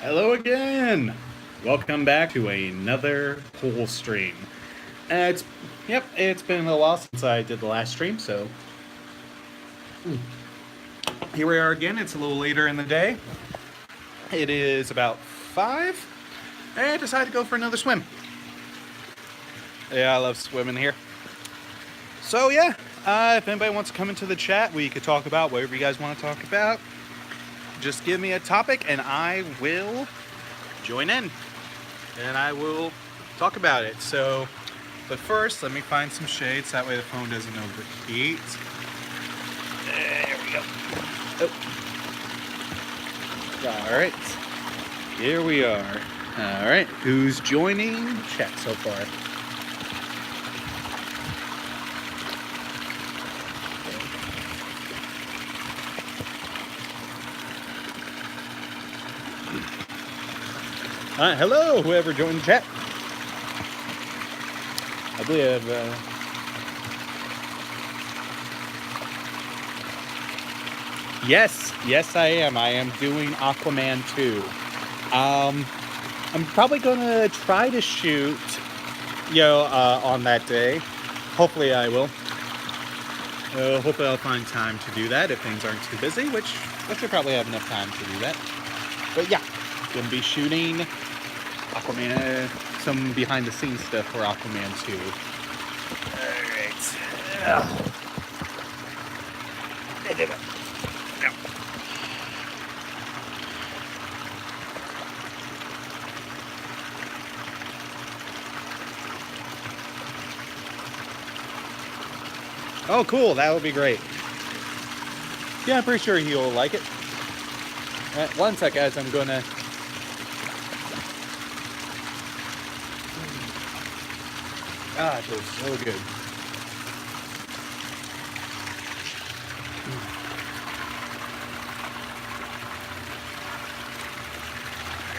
Hello again. Welcome back to another pool stream. It's been a little while since I did the last stream, so here we are again. It's a little later in the day. It is about 5, and I decided to go for another swim. Yeah, I love swimming here. So yeah, if anybody wants to come into the chat, we could talk about whatever you guys want to talk about. Just give me a topic and I will join in and I will talk about it. But first, let me find some shades, that way the phone doesn't overheat. There we go. Oh. All right, here we are. All right, who's joining? Chat so far. Hello, whoever joined the chat. I believe yes, I am. I am doing Aquaman 2. I'm probably gonna try to shoot, on that day. Hopefully, I will. Hopefully, I'll find time to do that if things aren't too busy, which I should probably have enough time to do that. But yeah, gonna be shooting Aquaman, some behind the scenes stuff for Aquaman 2. Alright. Oh, cool. That would be great. Yeah, I'm pretty sure he'll like it. One sec, guys. I'm gonna... Ah, it feels so good.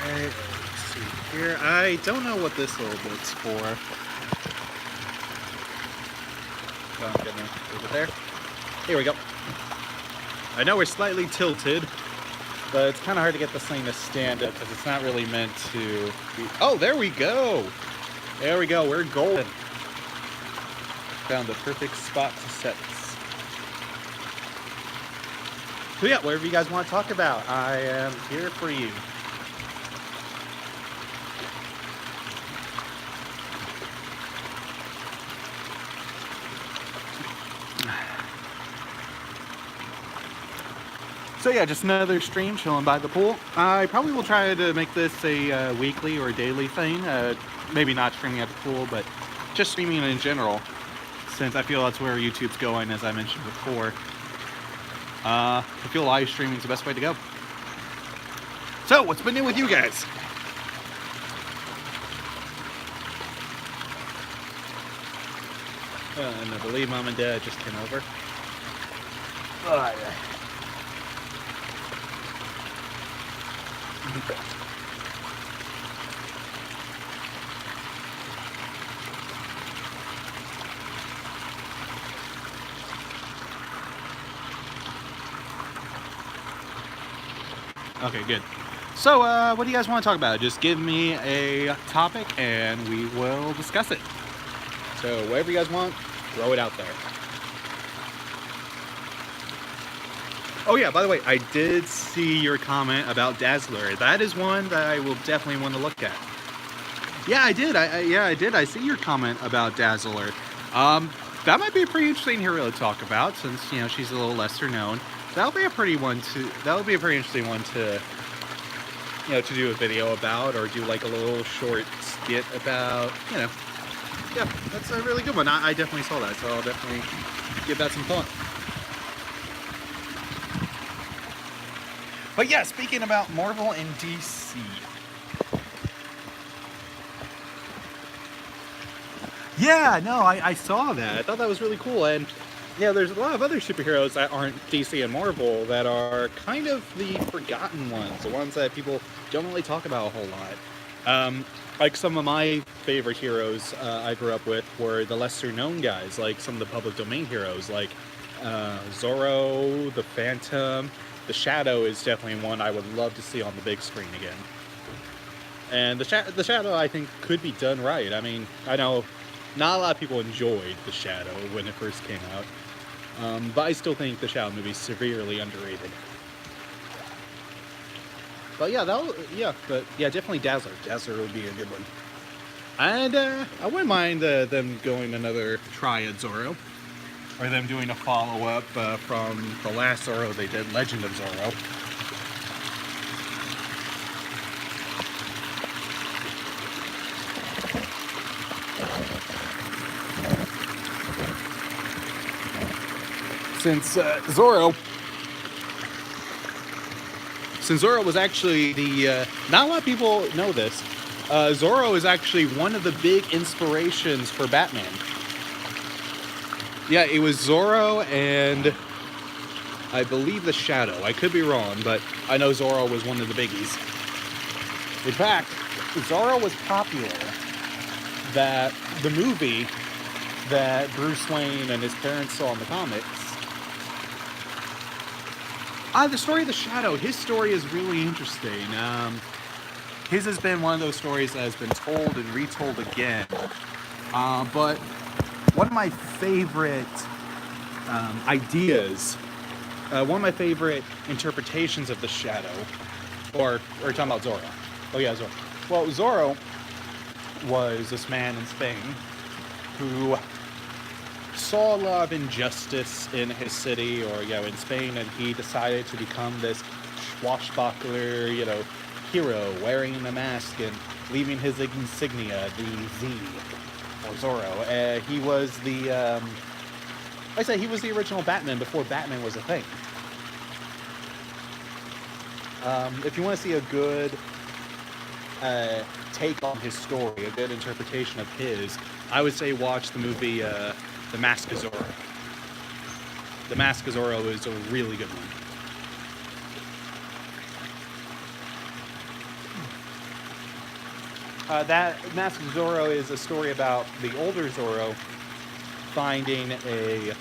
Alright, let's see here. I don't know what this little bit's for. Oh, I'm gonna move it there. Here we go. I know we're slightly tilted, but it's kind of hard to get this thing to stand up because it's not really meant to be... Oh, there we go! There we go, we're golden. Found the perfect spot to set this. So yeah, whatever you guys want to talk about, I am here for you. So yeah, just another stream, chilling by the pool. I probably will try to make this a weekly or daily thing. Maybe not streaming at the pool, but just streaming in general, since I feel that's where YouTube's going, as I mentioned before. I feel live streaming is the best way to go. So, what's been new with you guys? And I believe Mom and Dad just came over. Oh, yeah. Okay, good. So, what do you guys want to talk about? Just give me a topic and we will discuss it. So, whatever you guys want, throw it out there. Oh yeah, by the way, I did see your comment about Dazzler. That is one that I will definitely want to look at. Yeah, I did. I did. I see your comment about Dazzler. That might be a pretty interesting hero to talk about, since she's a little lesser known. That'll be a pretty interesting one to to do a video about, or do like a little short skit about. Yeah, that's a really good one. I definitely saw that, so I'll definitely give that some thought. But yeah, speaking about Marvel and DC. Yeah, no, I saw that. I thought that was really cool. And there's a lot of other superheroes that aren't DC and Marvel that are kind of the forgotten ones, the ones that people don't really talk about a whole lot. Like some of my favorite heroes I grew up with were the lesser known guys, like some of the public domain heroes, like Zorro, the Phantom. The Shadow is definitely one I would love to see on the big screen again. And the Shadow, I think, could be done right. I mean, I know not a lot of people enjoyed The Shadow when it first came out, but I still think the Shadow movie is severely underrated. But yeah, definitely Dazzler. Dazzler would be a good one. And I wouldn't mind them going another try at Zorro, or them doing a follow-up from the last Zorro they did, Legend of Zorro. Since Zorro was actually not a lot of people know this, Zorro is actually one of the big inspirations for Batman. Yeah, it was Zorro and I believe the Shadow. I could be wrong, but I know Zorro was one of the biggies. In fact, Zorro was popular that the movie that Bruce Wayne and his parents saw in the comics. The story of the Shadow, his story is really interesting. His has been one of those stories that has been told and retold again. But one of my favorite ideas, one of my favorite interpretations of the Shadow, or talking about Zorro. Oh yeah, Zorro. Well, Zorro was this man in Spain who saw a lot of injustice in his city, or in Spain, and he decided to become this swashbuckler, hero, wearing the mask and leaving his insignia, the Z, or Zorro. He was the, he was the original Batman before Batman was a thing. If you want to see a good take on his story, a good interpretation of his, I would say watch the movie The Mask of Zorro. The Mask of Zorro is a really good one. That Mask of Zorro is a story about the older Zorro finding a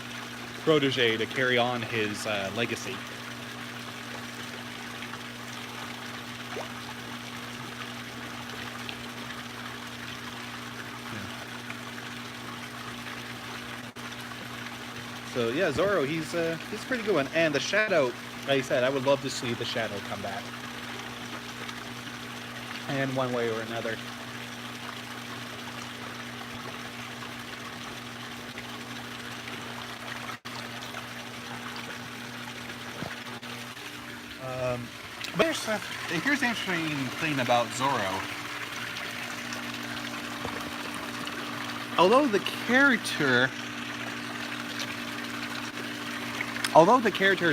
protege to carry on his legacy. So yeah, Zorro, he's a pretty good one. And the Shadow, like I said, I would love to see the Shadow come back. And one way or another. But here's the interesting thing about Zorro. Although the character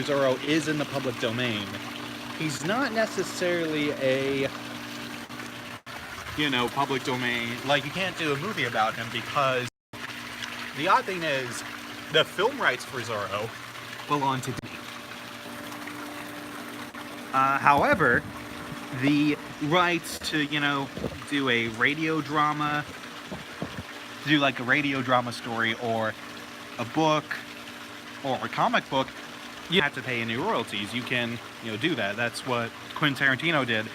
Zorro is in the public domain, he's not necessarily a, public domain. Like, you can't do a movie about him because the odd thing is the film rights for Zorro belong to Disney. However, the rights to, do a radio drama, like a radio drama story or a book or a comic book, you have to pay any royalties. You can, do that. That's what Quentin Tarantino did.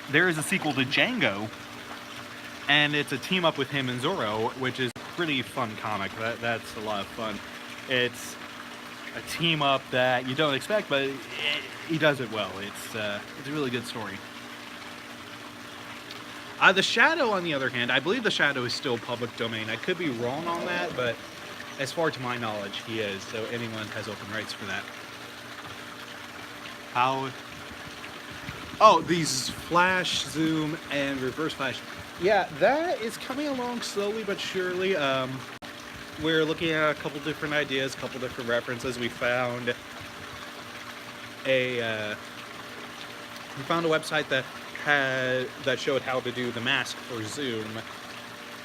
There is a sequel to Django, and it's a team up with him and Zorro, which is a pretty fun comic. That's a lot of fun. It's a team up that you don't expect, but he does it well. It's a really good story. The Shadow, on the other hand, I believe the Shadow is still public domain. I could be wrong on that, but as far to my knowledge, he is. So anyone has open rights for that. Oh, these flash, zoom, and reverse flash. Yeah, that is coming along slowly but surely. We're looking at a couple different ideas, a couple different references. We found a website that showed how to do the mask for zoom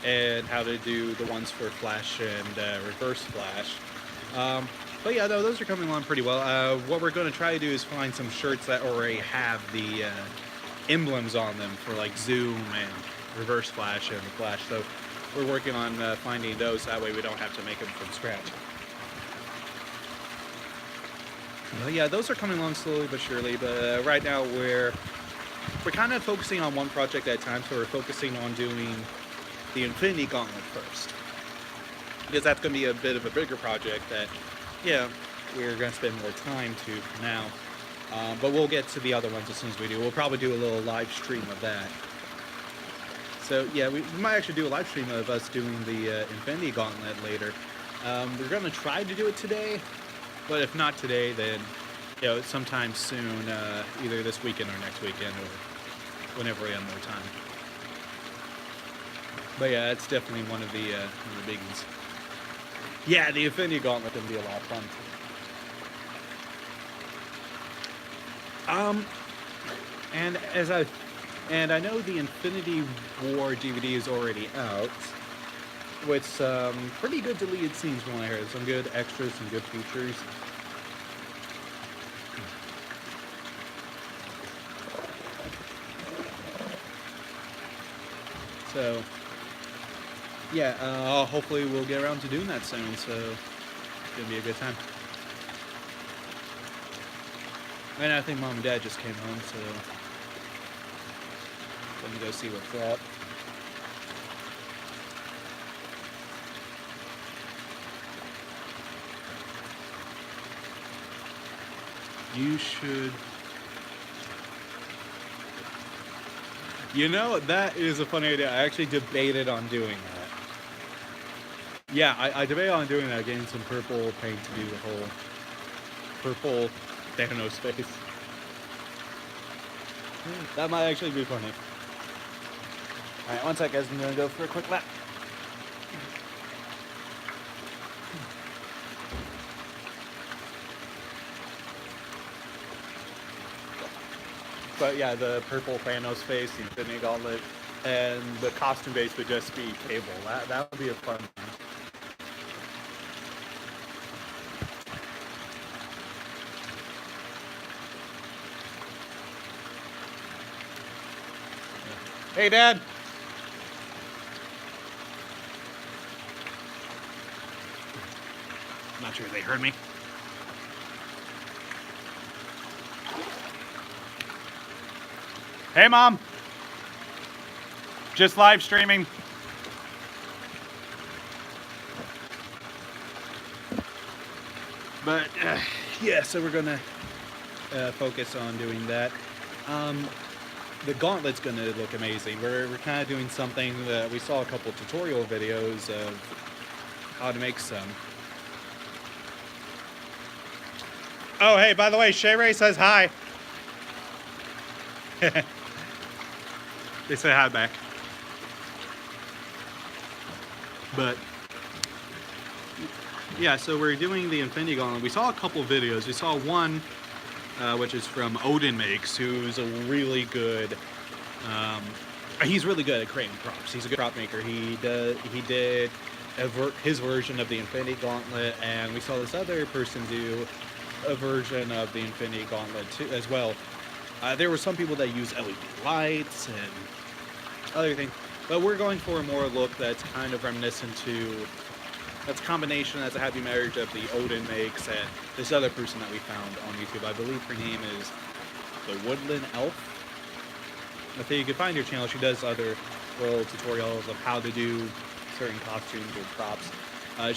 and how to do the ones for flash and reverse flash. But yeah, those are coming along pretty well. What we're going to try to do is find some shirts that already have the emblems on them for like zoom and reverse flash and flash. So we're working on finding those. That way we don't have to make them from scratch. But yeah, those are coming along slowly but surely. But right now we're we're kind of focusing on one project at a time, so we're focusing on doing the Infinity Gauntlet first. Because that's going to be a bit of a bigger project that, yeah, we're going to spend more time to for now. But we'll get to the other ones as soon as we do. We'll probably do a little live stream of that. So yeah, we might actually do a live stream of us doing the Infinity Gauntlet later. We're going to try to do it today, but if not today, then sometime soon, either this weekend or next weekend, or whenever we have more time. But yeah, it's definitely one of the biggies. Yeah, the Infinity Gauntlet can be a lot of fun. And I know the Infinity War DVD is already out, with some pretty good deleted scenes from what I heard. Some good extras, some good features. So, yeah, hopefully we'll get around to doing that soon, so it's gonna be a good time. And I think Mom and Dad just came home, so let me go see what's up. You should... that is a funny idea. I actually debated on doing that. Yeah, I debated on doing that, getting some purple paint to do the whole purple Thanos face. That might actually be funny. Alright, one sec guys, I'm gonna go for a quick lap. But yeah, the purple Thanos face, the Infinity Gauntlet, and the costume base would just be Cable. That would be a fun one. Hey, Dad! I'm not sure if they heard me. Hey, Mom! Just live streaming. But, yeah, so we're gonna focus on doing that. The gauntlet's going to look amazing. We're kind of doing something that we saw a couple tutorial videos of how to make some. Oh, hey, by the way, Shay Ray says hi. They say hi back. But, yeah, so we're doing the Infinity Gauntlet. We saw a couple videos. We saw one which is from Odin Makes, who's a really good, he's really good at creating props. He's a good prop maker. He did his version of the Infinity Gauntlet, and we saw this other person do a version of the Infinity Gauntlet too, as well. There were some people that use LED lights and other things, but we're going for a more look that's kind of reminiscent to, that's a combination, that's a happy marriage of the Odin Makes and this other person that we found on YouTube. I believe her name is the Woodland Elf. If you can find her channel, she does other little tutorials of how to do certain costumes or props.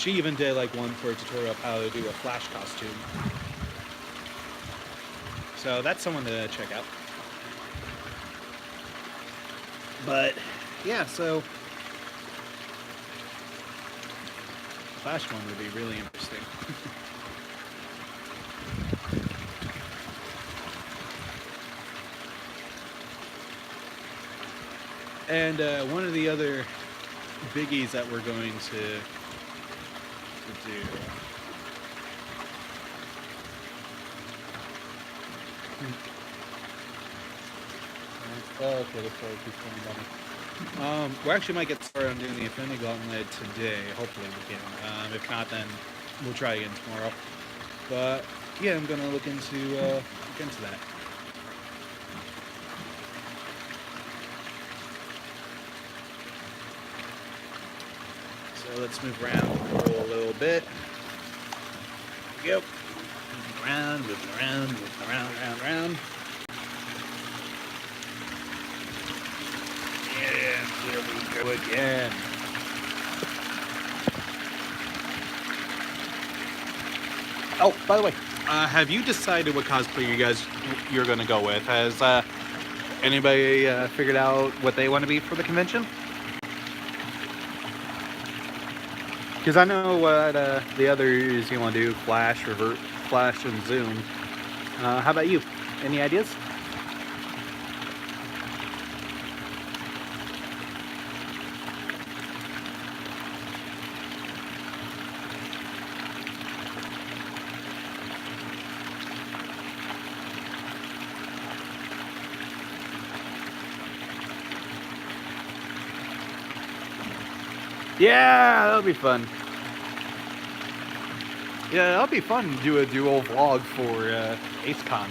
She even did like one for a tutorial of how to do a Flash costume. So that's someone to check out. But yeah, so Flash one would be really interesting. And one of the other biggies that we're going to do. Oh, okay, this probably keeps going down. We actually might get started on doing the Infinity Gauntlet today. Hopefully we can. If not, then we'll try again tomorrow. But yeah, I'm gonna look into that. So let's move around a little bit. There we go. Moving around, moving around, moving around, around, around. And here we go again. Oh, by the way, have you decided what cosplay you're going to go with? Has anybody figured out what they want to be for the convention? Because I know what the others you want to do, Flash, Revert, Flash, and Zoom. How about you? Any ideas? Yeah, that'll be fun. Yeah, that'll be fun to do a dual vlog for AceCon.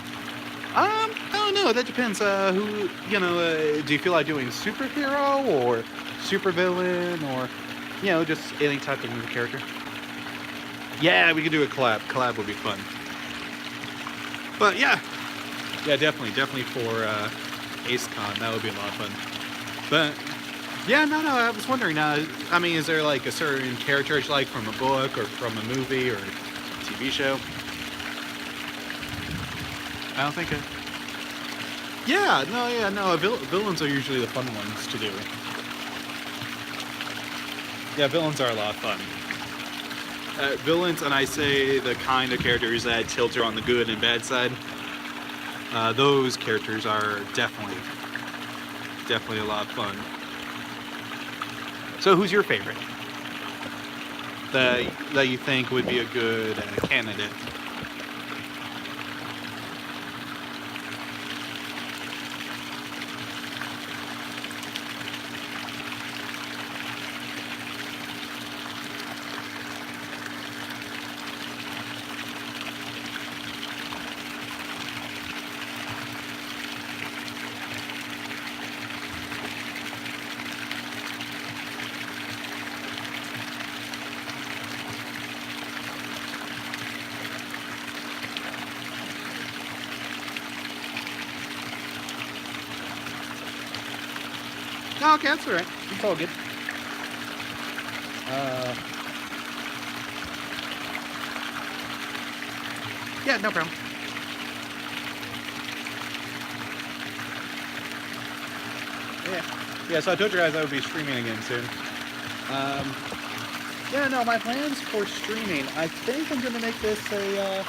I don't know. That depends. Who do you feel like doing superhero or supervillain or just any type of movie character? Yeah, we could do a collab. Collab would be fun. But yeah, definitely for AceCon, that would be a lot of fun. But yeah, no, I was wondering. I mean, is there like a certain character you like from a book or from a movie or a TV show? I don't think. Villains are usually the fun ones to do. Yeah, villains are a lot of fun. Villains, and I say the kind of characters that tilt on the good and bad side. Those characters are definitely a lot of fun. So who's your favorite that you think would be a good candidate? No, okay, that's all right. It's all good. Yeah, no problem. Yeah, so I told you guys I would be streaming again soon. Yeah, no, my plans for streaming, I think I'm going to make this a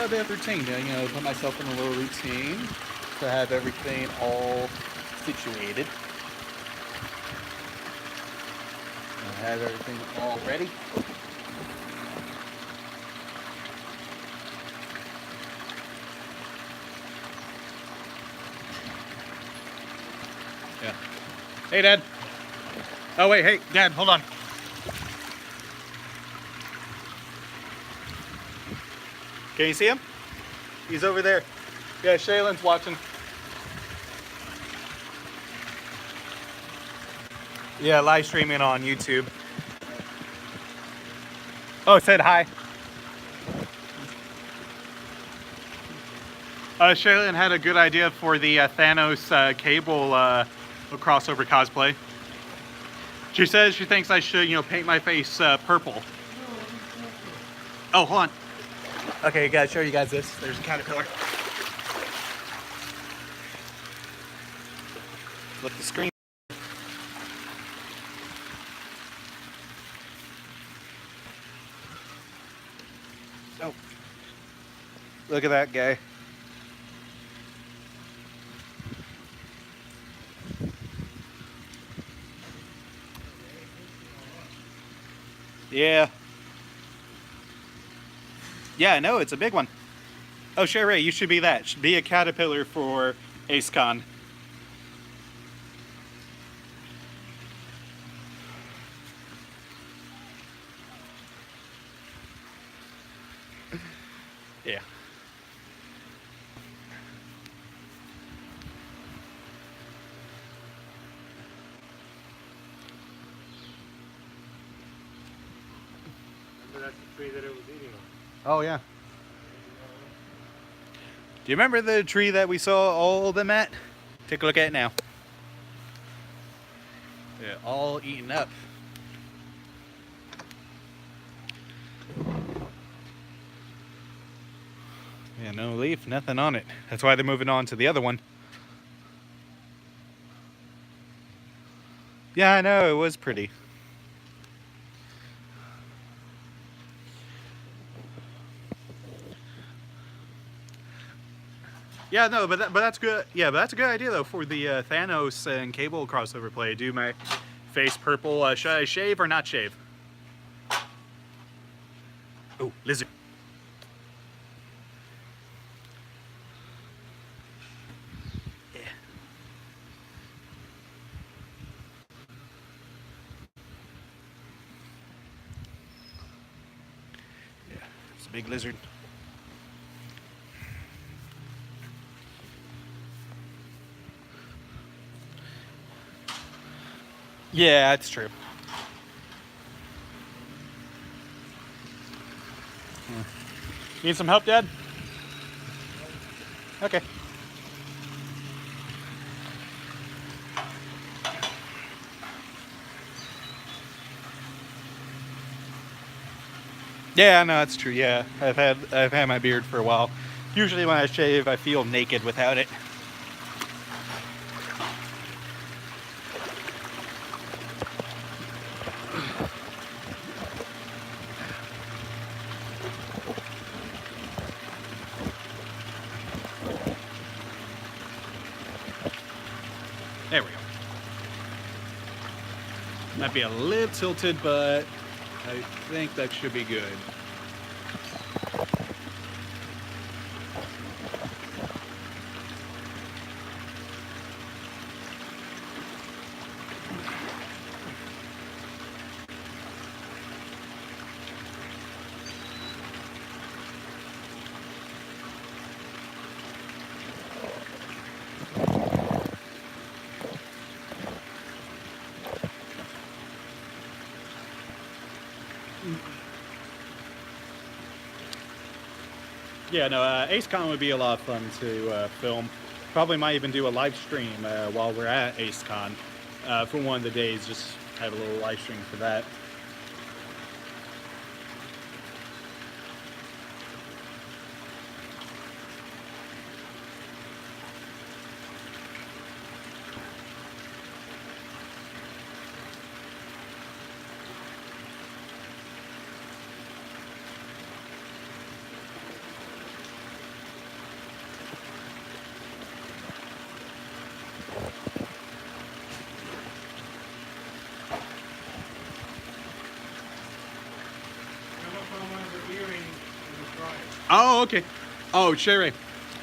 bit of routine. Put myself in a little routine to have everything all situated. I have everything all ready. Yeah. Hey, Dad. Oh, wait, hey, Dad, hold on. Can you see him? He's over there. Yeah, Shaylin's watching. Yeah, live streaming on YouTube. Oh, said hi. Shaylin had a good idea for the Thanos Cable crossover cosplay. She says she thinks I should, paint my face purple. Oh, hold on. Okay, gotta show you guys this. There's a caterpillar. Look at the screen. Oh. Look at that guy. Yeah. Yeah, no, it's a big one. Oh, Sherry, you should be that. Should be a caterpillar for AceCon. Yeah. Remember that's the tree that it was eating on. Oh, yeah. Do you remember the tree that we saw all of them at? Take a look at it now. all eaten up. Yeah, no leaf, nothing on it. That's why they're moving on to the other one. Yeah, I know, it was pretty. Yeah, no, but that's good. Yeah, but that's a good idea though for the Thanos and Cable crossover play. Do my face purple. Should I shave or not shave? Oh, lizard. Yeah. Yeah, it's a big lizard. Yeah, that's true. Yeah. Need some help, Dad? Okay. Yeah, no, that's true. Yeah, I've had my beard for a while. Usually when I shave, I feel naked without it. There we go. Might be a little tilted, but I think that should be good. Yeah, no, AceCon would be a lot of fun to film. Probably might even do a live stream while we're at AceCon for one of the days. Just have a little live stream for that. Oh, okay. Oh, Sherry.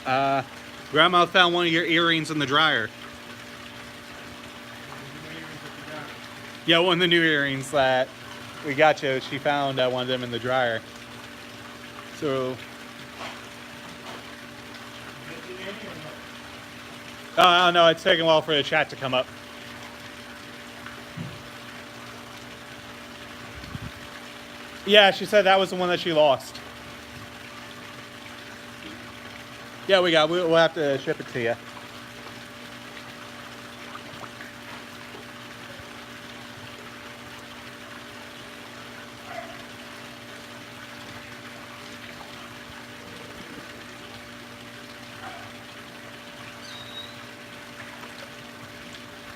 Grandma found one of your earrings in the dryer. Yeah, one of the new earrings that we got you. She found one of them in the dryer. So. Oh, no, it's taking a while for the chat to come up. Yeah, she said that was the one that she lost. Yeah, we'll have to ship it to you.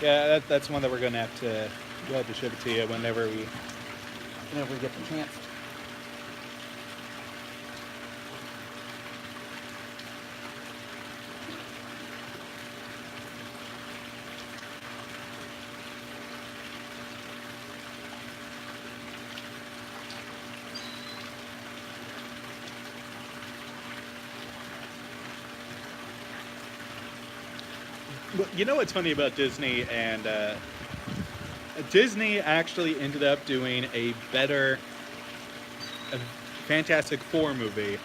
Yeah, that's one that we're gonna have to ship it to you whenever we get the chance. You know what's funny about Disney and Disney actually ended up doing a better Fantastic Four movie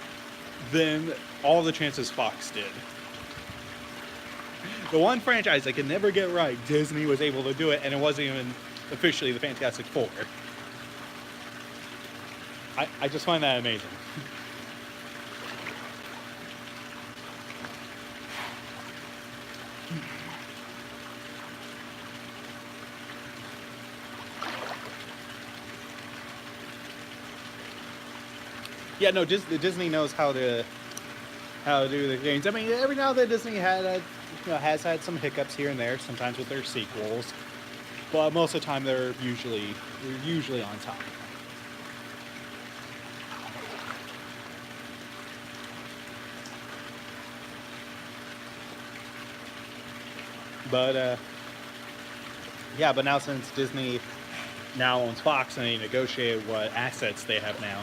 than all the chances Fox did. The one franchise I could never get right, Disney was able to do it, and it wasn't even officially the Fantastic Four. I just find that amazing. Yeah, no, Disney knows how to do the things. I mean, every now and then Disney has had some hiccups here and there, sometimes with their sequels, but most of the time they're usually on top. But yeah, but now since Disney now owns Fox and they negotiate what assets they have now.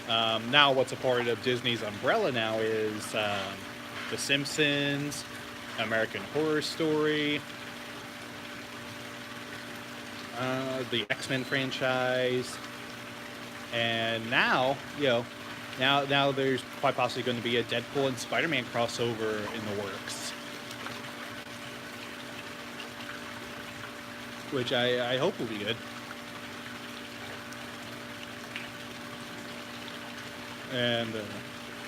Now, what's a part of Disney's umbrella now is The Simpsons, American Horror Story, the X-Men franchise, and now, now there's quite possibly going to be a Deadpool and Spider-Man crossover in the works, which I hope will be good. And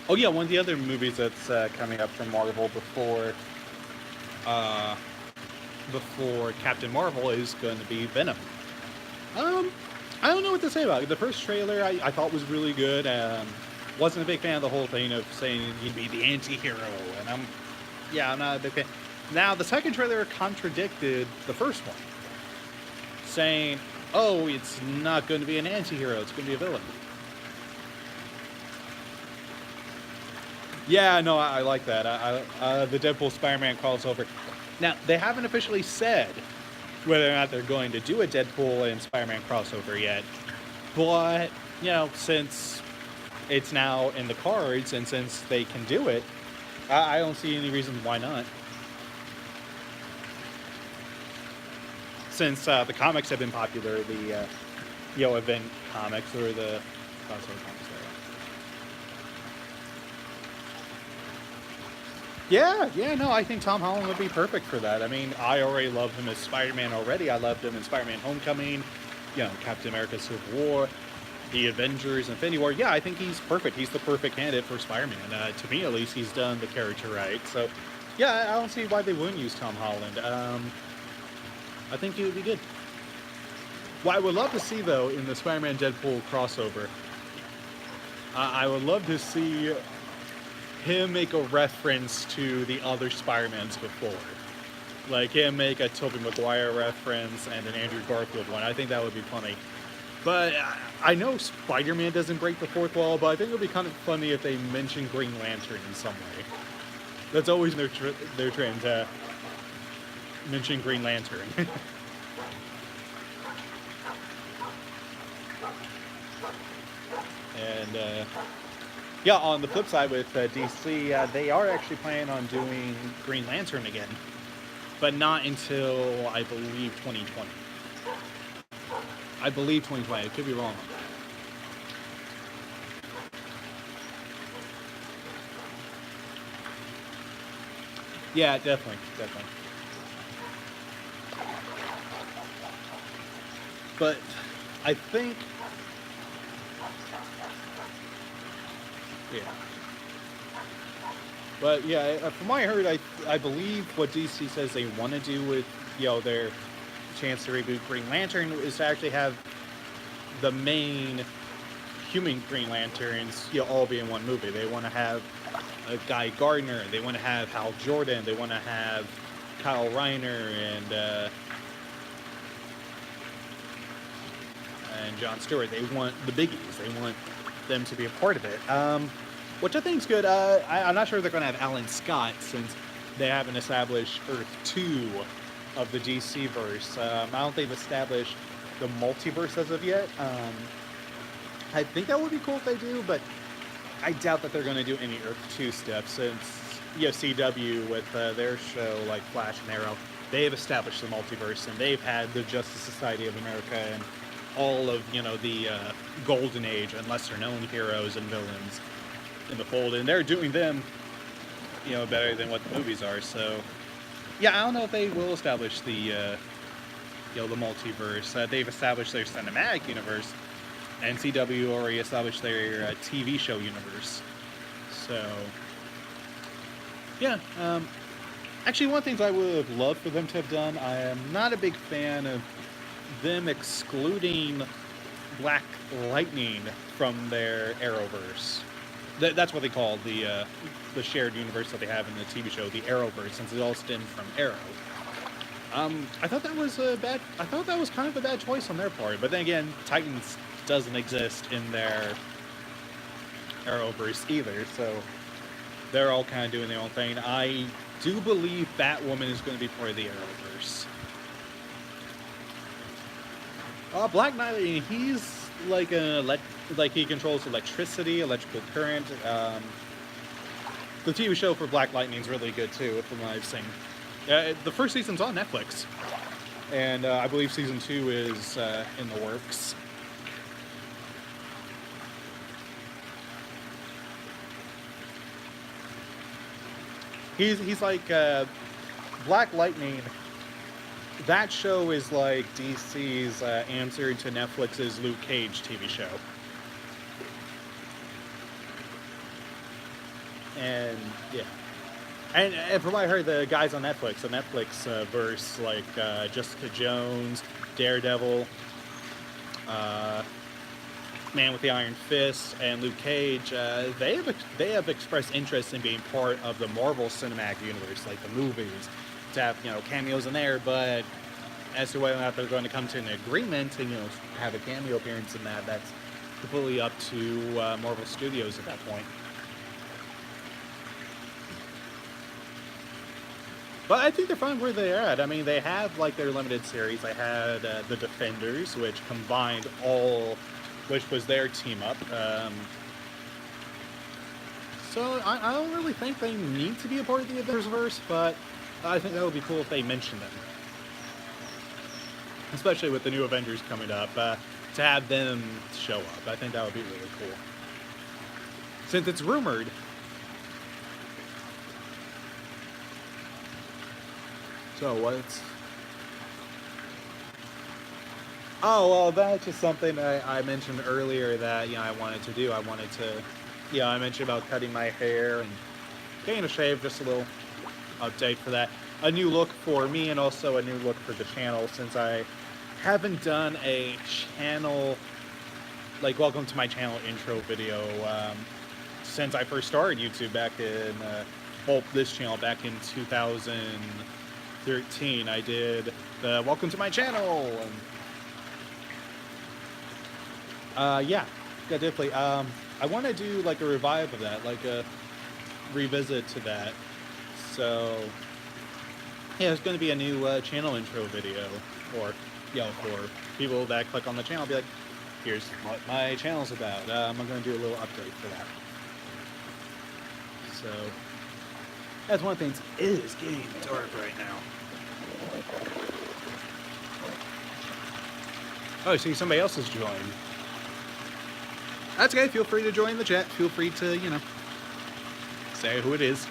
oh yeah, one of the other movies that's coming up from Marvel uh, before Captain Marvel is going to be Venom. Um, I don't know what to say about it. The first trailer I thought was really good. Wasn't a big fan of the whole thing of saying he'd be the anti-hero, and I'm not a big fan. Now the second trailer contradicted the first one, saying, "Oh, it's not going to be an anti-hero; it's going to be a villain." Yeah, no, I like that. The Deadpool Spider-Man crossover. Now they haven't officially said whether or not they're going to do a Deadpool and Spider-Man crossover yet, but since it's now in the cards and since they can do it, I don't see any reason why not. Since the comics have been popular, the event comics or the crossover comics. Yeah, no, I think Tom Holland would be perfect for that. I mean, I already love him as Spider-Man already. I loved him in Spider-Man Homecoming, Captain America Civil War, the Avengers, Infinity War. Yeah, I think he's perfect. He's the perfect candidate for Spider-Man. To me, at least, he's done the character right. So, yeah, I don't see why they wouldn't use Tom Holland. I think he would be good. What I would love to see, though, in the Spider-Man Deadpool crossover, I would love to see him make a reference to the other Spider-Mans before. Like him make a Tobey Maguire reference and an Andrew Garfield one. I think that would be funny. But I know Spider-Man doesn't break the fourth wall, but I think it would be kind of funny if they mention Green Lantern in some way. That's always their trend, to mention Green Lantern. And yeah, on the flip side with DC, they are actually planning on doing Green Lantern again, but not until, I believe, 2020. I believe 2020. I could be wrong. Yeah, definitely. But I think, yeah. But yeah, from what I heard, I believe what DC says they want to do with their chance to reboot Green Lantern is to actually have the main human Green Lanterns all be in one movie. They want to have Guy Gardner, they want to have Hal Jordan, they want to have Kyle Reiner and John Stewart. They want the biggies. They want them to be a part of it. Which I think is good. I'm not sure they're going to have Alan Scott since they haven't established Earth 2 of the DC verse. I don't think they've established the multiverse as of yet. I think that would be cool if they do, but I doubt that they're going to do any Earth 2 stuff since CW with their show like Flash and Arrow, they've established the multiverse and they've had the Justice Society of America and all of the golden age and lesser known heroes and villains in the fold, and they're doing them better than what the movies are. So yeah, I don't know if they will establish the the multiverse. They've established their cinematic universe, and CW already established their TV show universe. So yeah, actually one of the things I would have loved for them to have done, I am not a big fan of them excluding Black Lightning from their Arrowverse. That's what they call the shared universe that they have in the TV show, the Arrowverse, since it all stemmed from Arrow. I thought that was I thought that was kind of a bad choice on their part. But then again, Titans doesn't exist in their Arrowverse either, so they're all kind of doing their own thing. I do believe Batwoman is going to be part of the Arrowverse. Black Knight, he's like he controls electricity, electrical current. The TV show for Black Lightning is really good too, from what I've seen. The first season's on Netflix, and I believe season 2 is in the works. He's like Black Lightning. That show is like DC's answer to Netflix's Luke Cage TV show. And yeah, and from what I heard, the guys on Netflix, the Netflix verse, like Jessica Jones, Daredevil, Man with the Iron Fist, and Luke Cage, they have expressed interest in being part of the Marvel Cinematic Universe, like the movies, to have cameos in there. But as to whether or not they're going to come to an agreement and have a cameo appearance in that's completely up to Marvel Studios at that point. But I think they're fine where they're at. I mean, they have like their limited series. They had the Defenders, which combined which was their team up. So I don't really think they need to be a part of the Avengers-verse, but I think that would be cool if they mentioned them. Especially with the new Avengers coming up, to have them show up. I think that would be really cool. Since it's rumored. So what's... Oh, well, that's just something I mentioned earlier that, I wanted to do. I wanted to, I mentioned about cutting my hair and getting a shave, just a little update for that. A new look for me and also a new look for the channel, since I haven't done a channel, like, welcome to my channel intro video, since I first started YouTube back in, this channel back in 2013. I did the welcome to my channel, and yeah, definitely. I want to do like a revive of that, like a revisit to that. So yeah, it's going to be a new channel intro video, or for people that click on the channel, be like, here's what my channel's about. I'm going to do a little update for that. So that's one of the things. It is getting dark right now. Oh, see, somebody else has joined. That's okay. Feel free to join the chat. Feel free to, say who it is.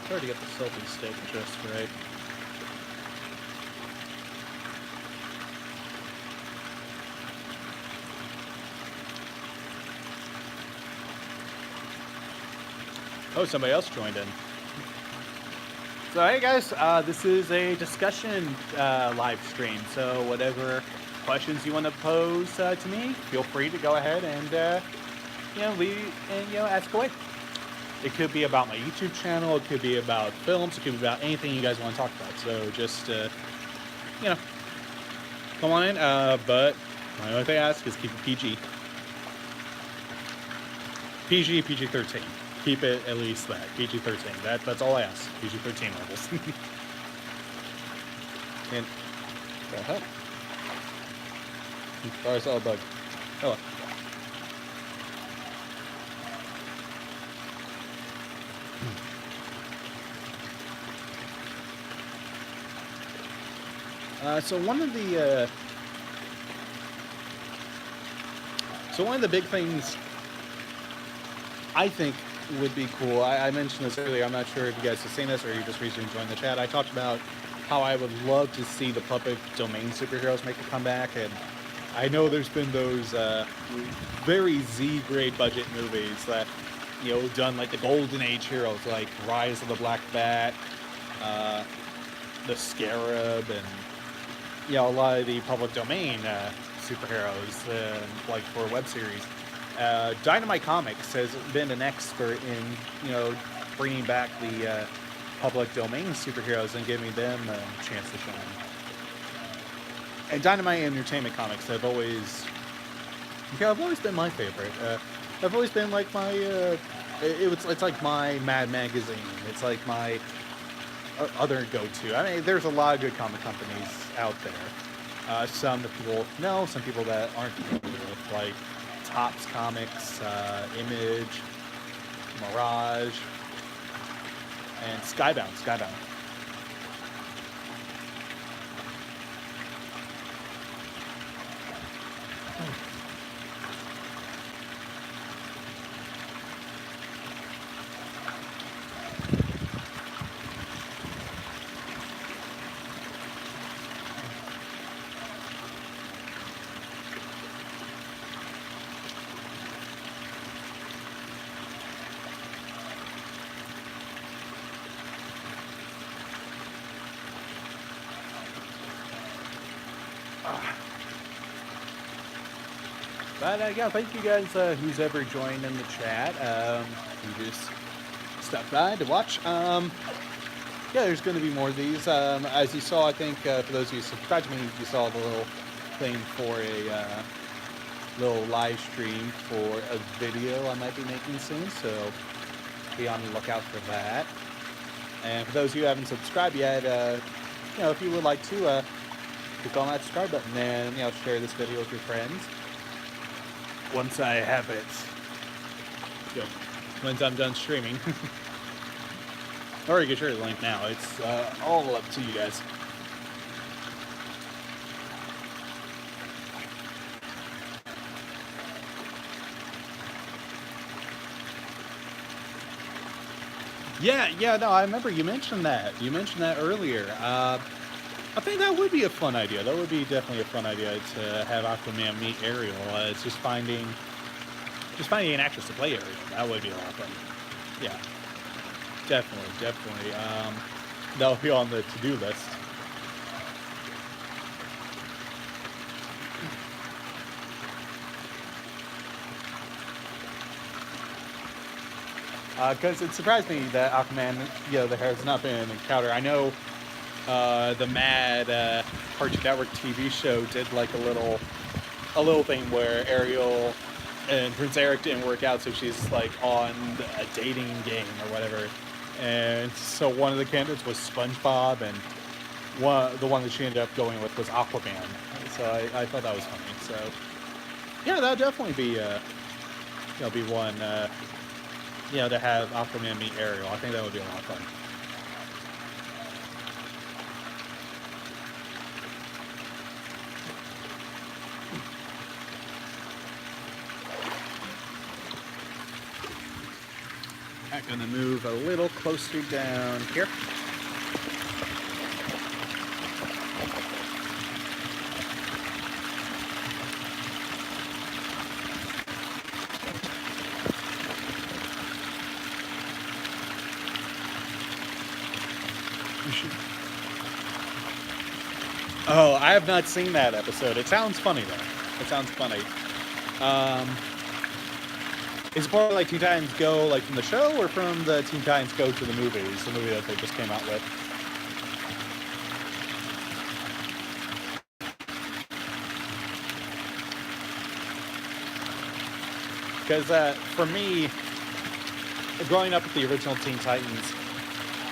Try to get the selfie stick just right. Oh, somebody else joined in. So hey guys, this is a discussion live stream. So whatever questions you want to pose to me, feel free to go ahead and ask away. It could be about my YouTube channel, it could be about films, it could be about anything you guys want to talk about. So just, come on in. But my only thing I ask is keep it PG. PG-13. Keep it at least that. PG-13. That's all I ask. PG-13 levels. And, what the hell? Sorry, I saw a bug. Hello. So one of the big things I think would be cool. I mentioned this earlier. I'm not sure if you guys have seen this or you just recently joined the chat. I talked about how I would love to see the public domain superheroes make a comeback, and I know there's been those very Z grade budget movies that done like the Golden Age heroes, like Rise of the Black Bat, the Scarab, and a lot of the public domain superheroes, like for web series. Dynamite Comics has been an expert in, bringing back the public domain superheroes and giving them a chance to shine. And Dynamite Entertainment Comics have always been my favorite. They've always been like my, it's like my Mad Magazine. It's like my other go-to. I mean, there's a lot of good comic companies out there. Some that people know, some people that aren't familiar with, like Topps Comics, Image, Mirage, and Skybound. But yeah, thank you guys who's ever joined in the chat. Who just stopped by to watch. Yeah, there's going to be more of these. As you saw, I think for those of you who subscribed to me, you saw the little thing for a little live stream for a video I might be making soon. So be on the lookout for that. And for those of you who haven't subscribed yet, if you would like to, click on that subscribe button and share this video with your friends. Once I have it, once I'm done streaming, or you can share the link now. It's all up to you guys. Yeah, no, I remember you mentioned that. You mentioned that earlier. I think that would be a fun idea. That would be definitely a fun idea to have Aquaman meet Ariel. It's just finding an actress to play Ariel. That would be a lot of fun. Yeah, definitely. That'll be on the to-do list. Because it surprised me that Aquaman, there has not been an encounter. I know the Mad Cartoon Network TV show did like a little thing where Ariel and Prince Eric didn't work out, so she's like on a dating game or whatever. And so one of the candidates was SpongeBob, and the one that she ended up going with was Aquaman. So I thought that was funny. So yeah, that would definitely be be one to have Aquaman meet Ariel. I think that would be a lot of fun. I'm gonna move a little closer down here. Oh, I have not seen that episode. It sounds funny though. It sounds funny. Is it part of like Teen Titans Go, like from the show, or from the Teen Titans Go to the movies, the movie that they just came out with? Because for me, growing up with the original Teen Titans,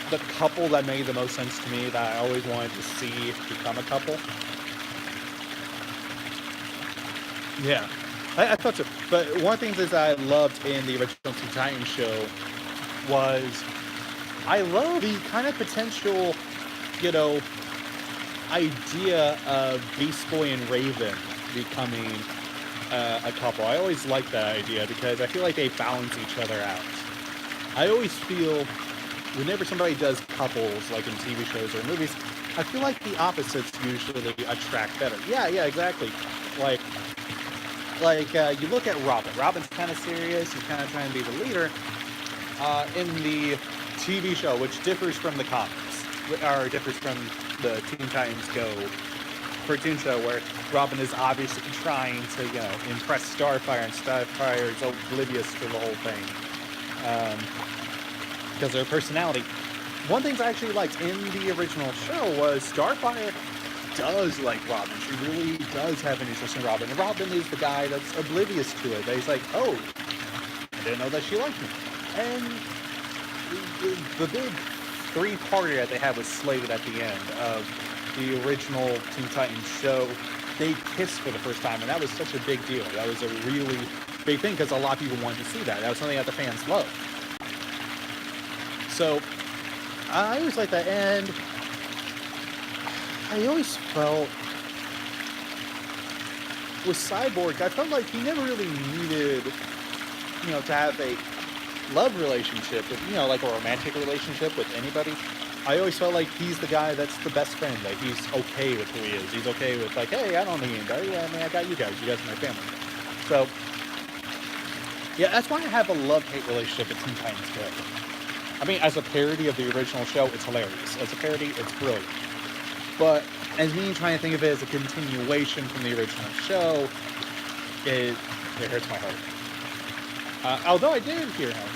the couple that made the most sense to me that I always wanted to see become a couple. Yeah. I thought so. But one of the things that I loved in the original Teen Titans show was I love the kind of potential, idea of Beast Boy and Raven becoming a couple. I always like that idea because I feel like they balance each other out. I always feel whenever somebody does couples, like in TV shows or movies, I feel like the opposites usually attract better. Yeah, yeah, exactly. Like, you look at Robin. Robin's kind of serious. He's kind of trying to be the leader. In the TV show, which differs from the comics, or differs from the Teen Titans Go cartoon show, where Robin is obviously trying to, impress Starfire, and Starfire is oblivious to the whole thing. Because of her personality. One thing I actually liked in the original show was Starfire does like Robin. She really does have an interest in Robin. And Robin is the guy that's oblivious to it. He's like, oh, I didn't know that she liked me. And the big three-parter that they had was slated at the end of the original Teen Titans show. They kissed for the first time, and that was such a big deal. That was a really big thing because a lot of people wanted to see that. That was something that the fans loved. So I always liked that, and I always felt with Cyborg, I felt like he never really needed, to have a love relationship with, like a romantic relationship with anybody. I always felt like he's the guy that's the best friend, that he's okay with who he is. He's okay with, like, hey, I don't need anybody. Yeah, I mean, I got you guys. You guys are my family. So, yeah, that's why I have a love-hate relationship with Teen Titans Go. I mean, as a parody of the original show, it's hilarious. As a parody, it's brilliant. But as me trying to think of it as a continuation from the original show, it hurts my heart. Although I did hear him.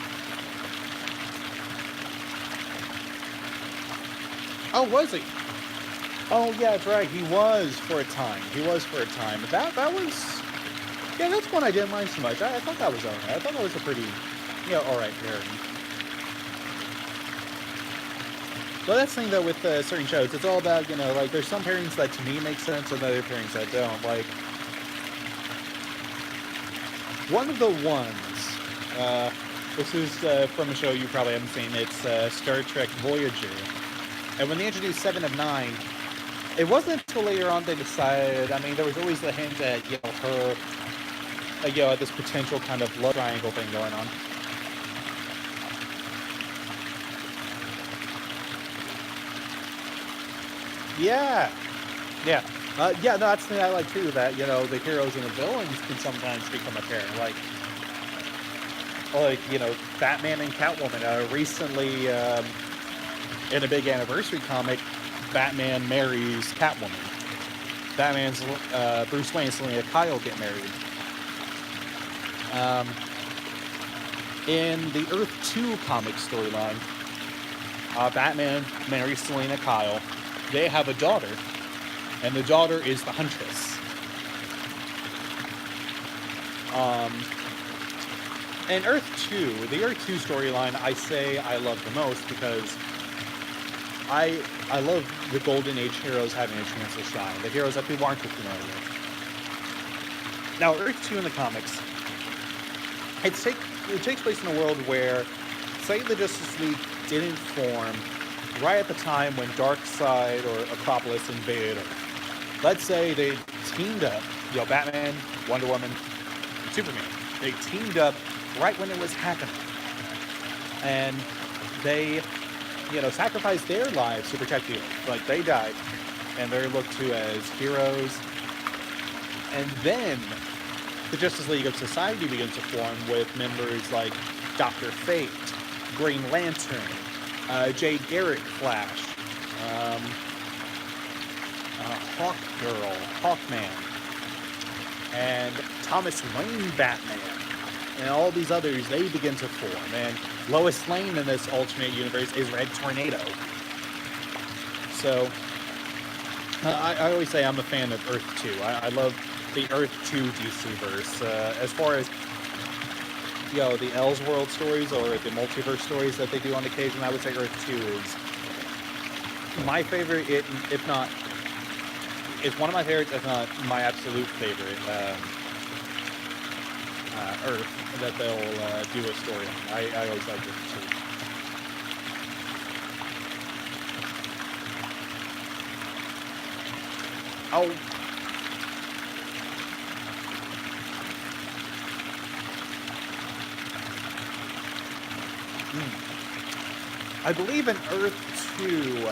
Oh, was he? Oh, yeah, that's right. He was for a time. That was... Yeah, that's one I didn't mind so much. I thought that was alright. I thought that was a pretty, alright parody. Well, that's the thing, though, with certain shows. It's all about, like, there's some pairings that to me make sense and other pairings that don't. Like, one of the ones, this is from a show you probably haven't seen. It's Star Trek Voyager. And when they introduced Seven of Nine, it wasn't until later on they decided, I mean, there was always the hint at, her, this potential kind of love triangle thing going on. Yeah. Yeah. No, that's the thing I like too, that, the heroes and the villains can sometimes become a pair. Like, Batman and Catwoman. Recently, in a big anniversary comic, Batman marries Catwoman. Batman's Bruce Wayne and Selena Kyle get married. In the Earth 2 comic storyline, Batman marries Selena Kyle. They have a daughter, and the daughter is the Huntress. And Earth 2, the Earth 2 storyline, I say I love the most because I love the Golden Age heroes having a chance to shine, the heroes that people aren't too familiar with. Now, Earth 2 in the comics, it takes place in a world where, say, the Justice League didn't form right at the time when Darkseid or Acropolis invaded Earth. Let's say they teamed up, Batman, Wonder Woman, Superman. They teamed up right when it was happening. And they, sacrificed their lives to protect the Earth. Like, they died, and they're looked to as heroes. And then the Justice League of Society begins to form with members like Dr. Fate, Green Lantern, Jay Garrick Flash, Hawkgirl, Hawkman, and Thomas Wayne Batman, and all these others, they begin to form. And Lois Lane in this alternate universe is Red Tornado. So, I always say I'm a fan of Earth 2. I love the Earth 2 DC-verse. As far as, the Elseworld stories or the multiverse stories that they do on occasion, I would say Earth 2 is my favorite, if not, it's one of my favorites, if not my absolute favorite, Earth that they'll do a story on. I always like it too. Oh. I believe in Earth 2,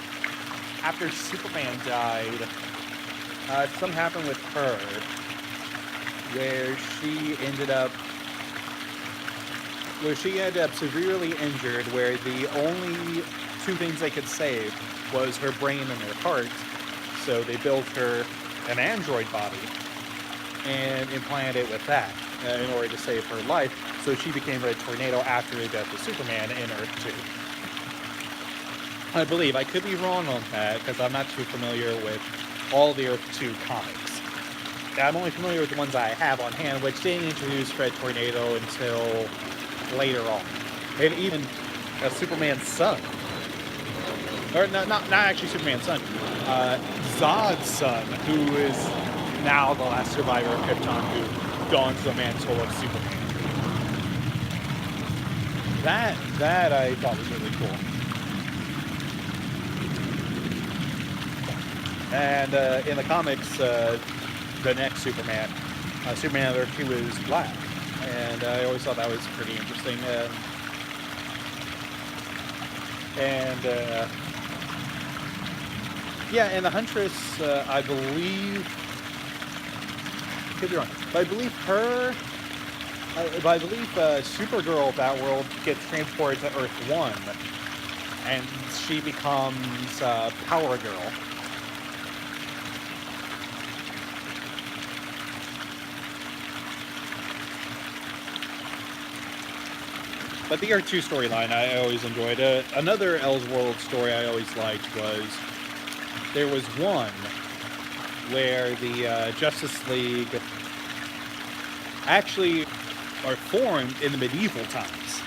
after Superman died, something happened with her where she ended up severely injured, where the only two things they could save was her brain and her heart. So they built her an android body and implanted it with that in order to save her life. So she became Red Tornado after the death of Superman in Earth 2. I believe. I could be wrong on that because I'm not too familiar with all the Earth 2 comics. I'm only familiar with the ones I have on hand, which didn't introduce Red Tornado until later on. And even Superman's son. Or not actually Superman's son. Zod's son, who is now the last survivor of Krypton, who dons the mantle of Superman. That I thought was really cool. And in the comics, the next Superman, Superman Earth 2, is black. And I always thought that was pretty interesting. Yeah, and the Huntress, I believe, could be wrong, but I believe Supergirl of that world gets transported to Earth 1, and she becomes Power Girl. But the Earth 2 storyline I always enjoyed. Another Elseworld story I always liked was, there was one where the Justice League actually are formed in the medieval times,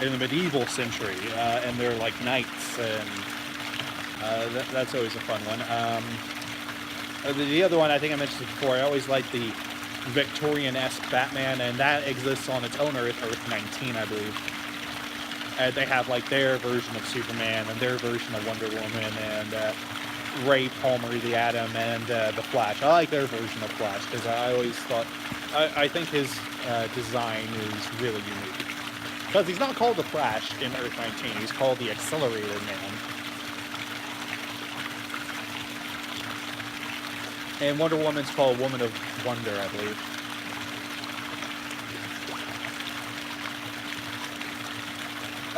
in the medieval century, and they're like knights, and that's always a fun one. The other one I think I mentioned before, I always liked the Victorian-esque Batman, and that exists on its own Earth, Earth 19, I believe. And they have like their version of Superman and their version of Wonder Woman and Ray Palmer, the Atom, and the Flash. I like their version of Flash because I always thought, I think his design is really unique. Because he's not called the Flash in Earth 19, he's called the Accelerator Man. And Wonder Woman's called Woman of Wonder, I believe.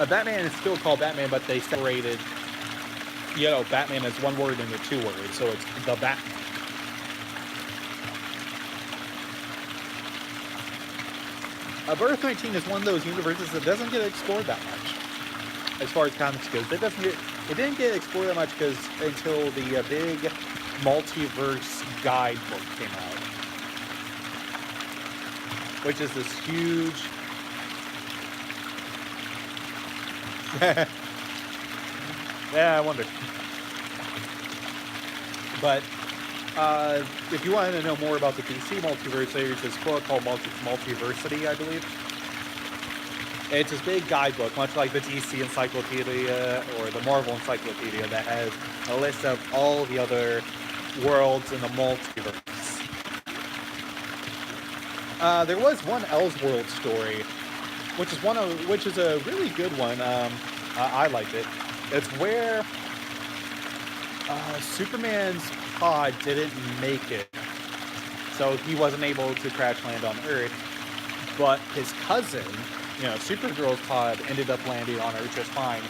Batman is still called Batman, but they separated, Batman as one word into two words, so it's the Batman. Earth 19 is one of those universes that doesn't get explored that much, as far as comics goes. It didn't get explored that much until the big multiverse guidebook came out, which is this huge yeah, I wonder. But if you want to know more about the DC multiverse, there's this book called Multiversity, I believe. It's this big guidebook, much like the DC Encyclopedia or the Marvel Encyclopedia, that has a list of all the other worlds in the multiverse. There was one Elseworld story, which is a really good one. I liked it. It's where Superman's pod didn't make it, so he wasn't able to crash land on Earth. But his cousin, Supergirl's pod, ended up landing on Earth just fine.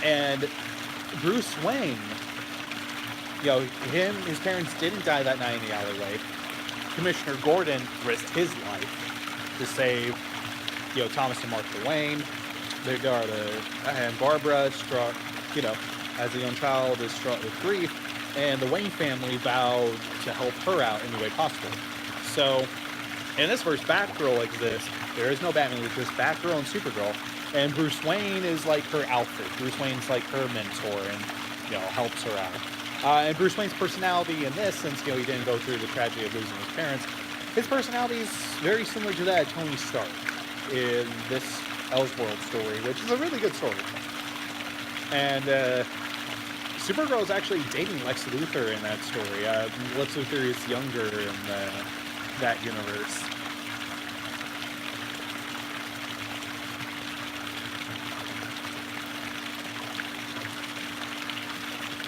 And Bruce Wayne, his parents didn't die that night in the alleyway. Commissioner Gordon risked his life to save, Thomas and Martha Wayne, their daughter, and Barbara, struck, as a young child, is struck with grief, and the Wayne family vowed to help her out in the way possible. So, in this verse, Batgirl exists. There is no Batman, it's just Batgirl and Supergirl, and Bruce Wayne is like her outfit. Bruce Wayne's like her mentor and, helps her out. And Bruce Wayne's personality in this, since, he didn't go through the tragedy of losing his parents, his personality is very similar to that of Tony Stark in this Elseworld story, which is a really good story. And Supergirl is actually dating Lex Luthor in that story. Lex Luthor is younger in that universe.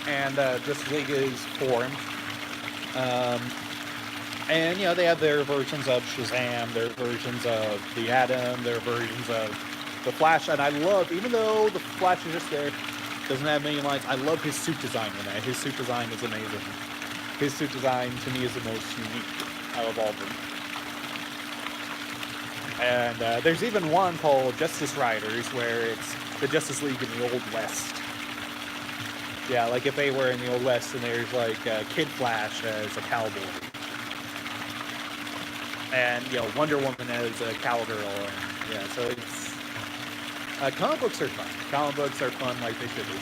and Justice League is formed. And, they have their versions of Shazam, their versions of the Atom, their versions of the Flash. And I love, even though the Flash is just there, doesn't have many lines, I love his suit design in that. His suit design is amazing. His suit design, to me, is the most unique out of all of them. And there's even one called Justice Riders, where it's the Justice League in the Old West. Yeah, like if they were in the Old West, and there's like Kid Flash as a cowboy. And, Wonder Woman as a cowgirl. And, so it's... comic books are fun. Comic books are fun like they should be.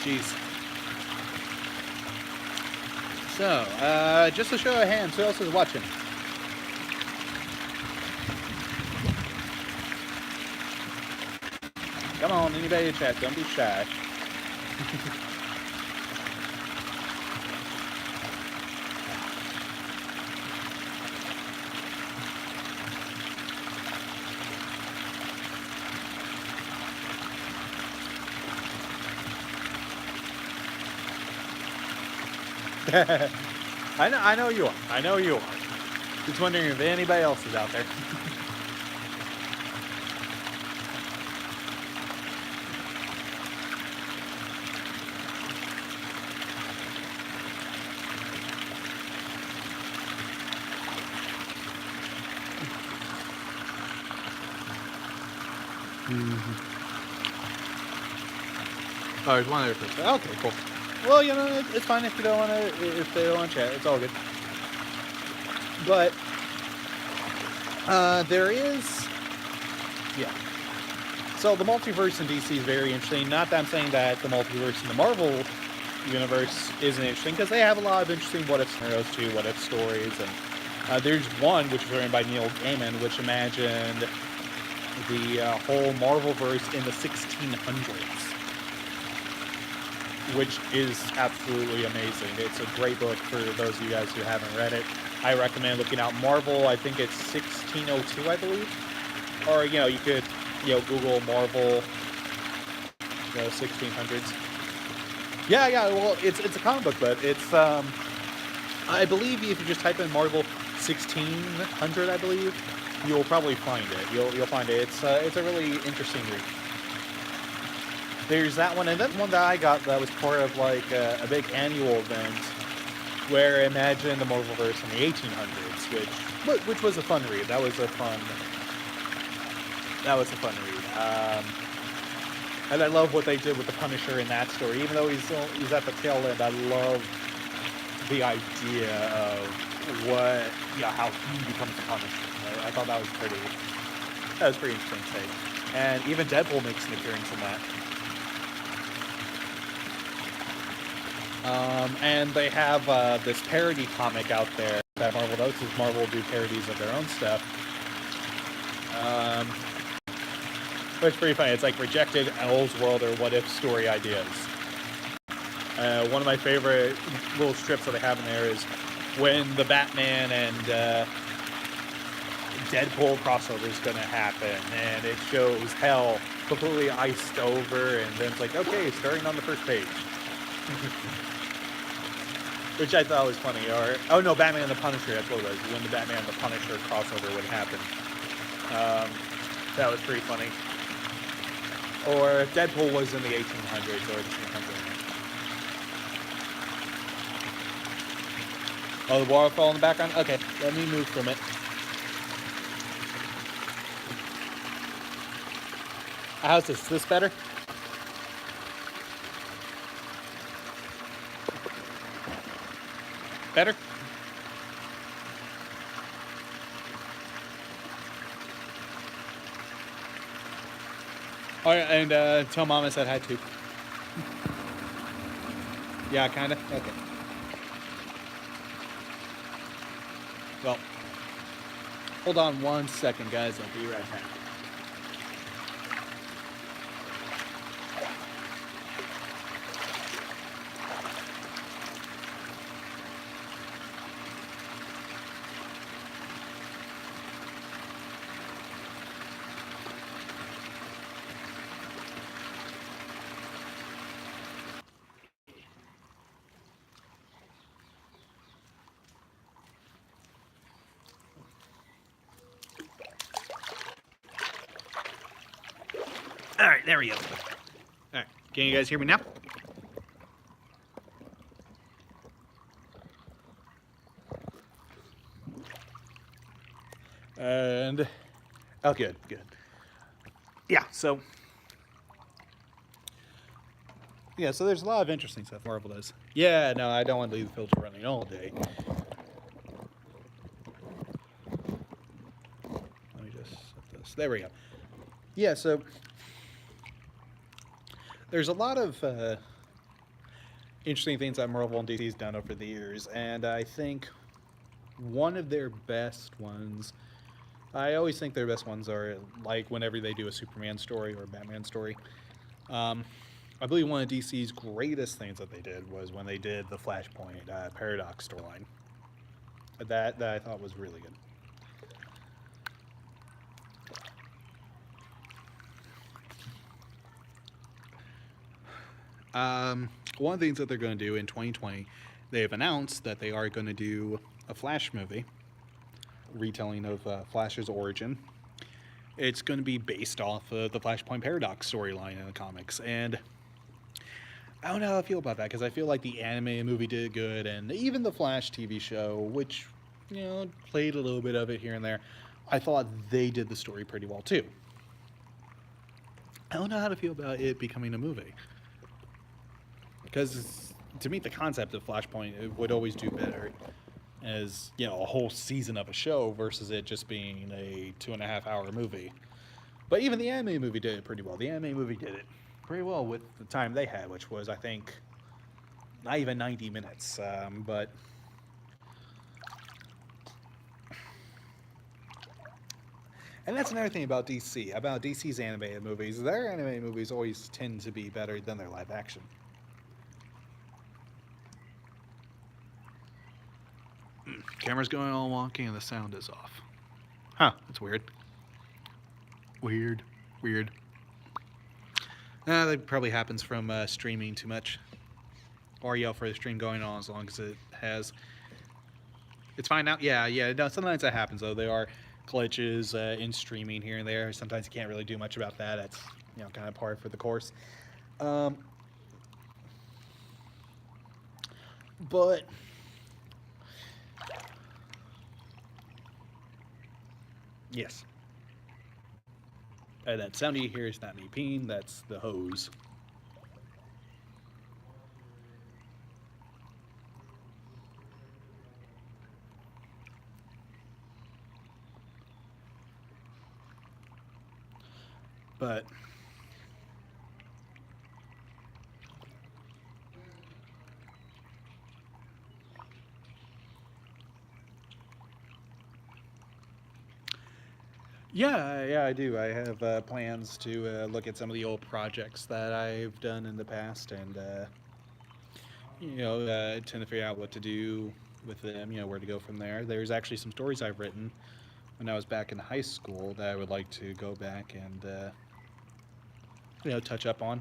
Jeez. So, just a show of hands, who else is watching? Come on, anybody in chat, don't be shy. I know you are. I know you are. Just wondering if anybody else is out there. Oh, there's one other person. Okay, cool. Well, it's fine if you don't want to, if they don't want to chat. It's all good. But, there is, yeah. So the multiverse in DC is very interesting. Not that I'm saying that the multiverse in the Marvel universe isn't interesting, because they have a lot of interesting what-if scenarios too, what-if stories. And there's one, which was written by Neil Gaiman, which imagined the whole Marvelverse in the 1600s. Which is absolutely amazing. It's a great book for those of you guys who haven't read it. I recommend looking out Marvel. I think it's 1602, I believe. Or, you could, Google Marvel, 1600s. Yeah, well, it's a comic book, but it's, I believe if you just type in Marvel 1600, I believe, you'll probably find it. You'll find it. It's a really interesting read. There's that one, and then one that I got that was part of like a big annual event where imagine the Marvelverse in the 1800s, which was a fun read. That was a fun read. And I love what they did with the Punisher in that story. Even though he's at the tail end, I love the idea of how he becomes the Punisher. I thought that was pretty interesting take. And even Deadpool makes an appearance in that. And they have this parody comic out there that Marvel does, because Marvel will do parodies of their own stuff. It's pretty funny. It's like rejected Elseworld or what if story ideas. One of my favorite little strips that they have in there is when the Batman and Deadpool crossover is going to happen, and it shows hell completely iced over, and then it's like, okay, starting on the first page. Which I thought was funny. Or, oh no, Batman and the Punisher, that's what it was. When the Batman and the Punisher crossover would happen. That was pretty funny. Or if Deadpool was in the 1800s or 1800s. Oh, the waterfall in the background? Okay, let me move from it. How's this? Is this better? Better? Alright, and tell Mom I said hi too. Yeah, kinda? Okay. Well, hold on one second, guys. I'll be right back. All right, there we go. All right, can you guys hear me now? And oh, good. Yeah, so there's a lot of interesting stuff Marvel does. Yeah, no, I don't want to leave the filter running all day. Let me just set this. There we go. Yeah, so there's a lot of interesting things that Marvel and DC's done over the years, and I think one of their best ones, I always think their best ones are like whenever they do a Superman story or a Batman story. I believe one of DC's greatest things that they did was when they did the Flashpoint Paradox storyline. That I thought was really good. One of the things that they're going to do in 2020, they've announced that they are going to do a Flash movie, retelling of Flash's origin. It's going to be based off of the Flashpoint Paradox storyline in the comics, and I don't know how I feel about that, because I feel like the animated movie did good, and even the Flash TV show, which, played a little bit of it here and there, I thought they did the story pretty well too. I don't know how to feel about it becoming a movie, because to me the concept of Flashpoint, it would always do better as a whole season of a show versus it just being a 2.5-hour movie. But even the anime movie did it pretty well. The anime movie did it pretty well with the time they had, which was, I think, not even 90 minutes. But and that's another thing about DC, about DC's animated movies. Their animated movies always tend to be better than their live action. Camera's going all wonky and the sound is off. Huh, that's weird. Weird. That probably happens from streaming too much. Or for the stream going on as long as it has. It's fine now? Yeah. No, sometimes that happens though. There are glitches in streaming here and there. Sometimes you can't really do much about that. That's kind of par for the course. But yes. That sound you hear is not me peeing, that's the hose. But yeah, I do. I have plans to look at some of the old projects that I've done in the past, and tend to figure out what to do with them. Where to go from there. There's actually some stories I've written when I was back in high school that I would like to go back and touch up on.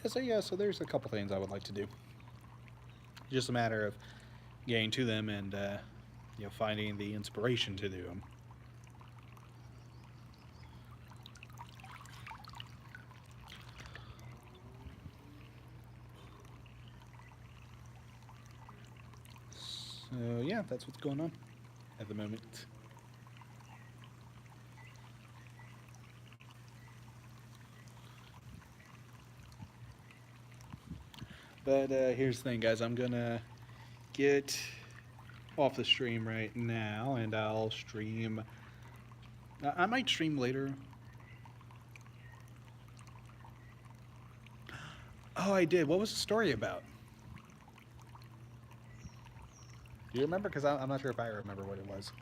So there's a couple things I would like to do. Just a matter of getting to them and finding the inspiration to do them. So yeah, that's what's going on at the moment. But here's the thing, guys. I'm gonna get off the stream right now, and I'll stream. I might stream later. Oh, I did. What was the story about? Do you remember? Because I'm not sure if I remember what it was.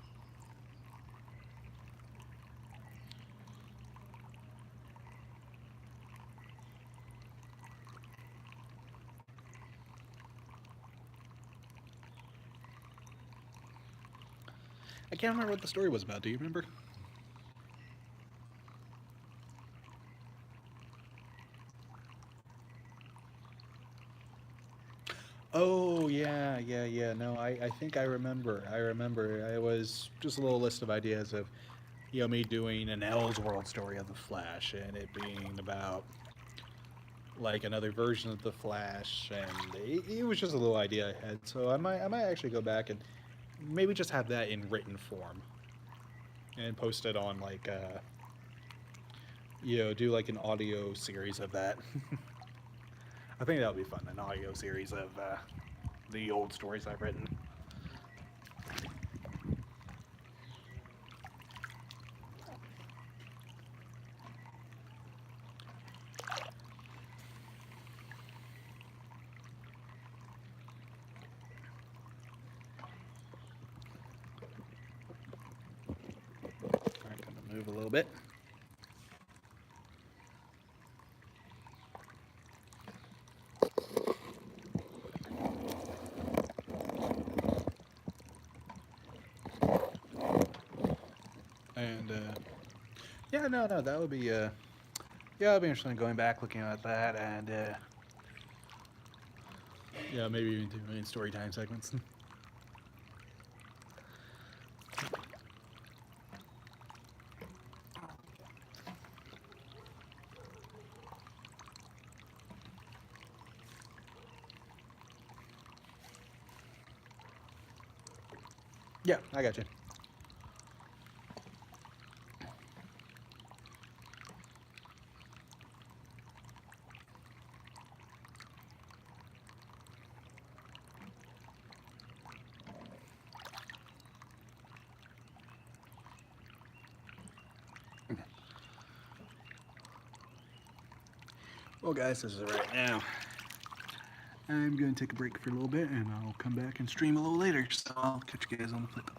I can't remember what the story was about. Do you remember? Oh, yeah. No, I think I remember. It was just a little list of ideas of me doing an Elseworld story of the Flash, and it being about like another version of the Flash, and it was just a little idea I had. So I might actually go back and maybe just have that in written form and post it on like do like an audio series of that. I think that would be fun, an audio series of the old stories I've written. All right, gonna move a little bit. And yeah, no, that would be it'd be interesting going back, looking at that, and yeah, maybe even doing story time segments. Yeah, I got you. Well, guys, this is right now. I'm going to take a break for a little bit, and I'll come back and stream a little later, so I'll catch you guys on the flip.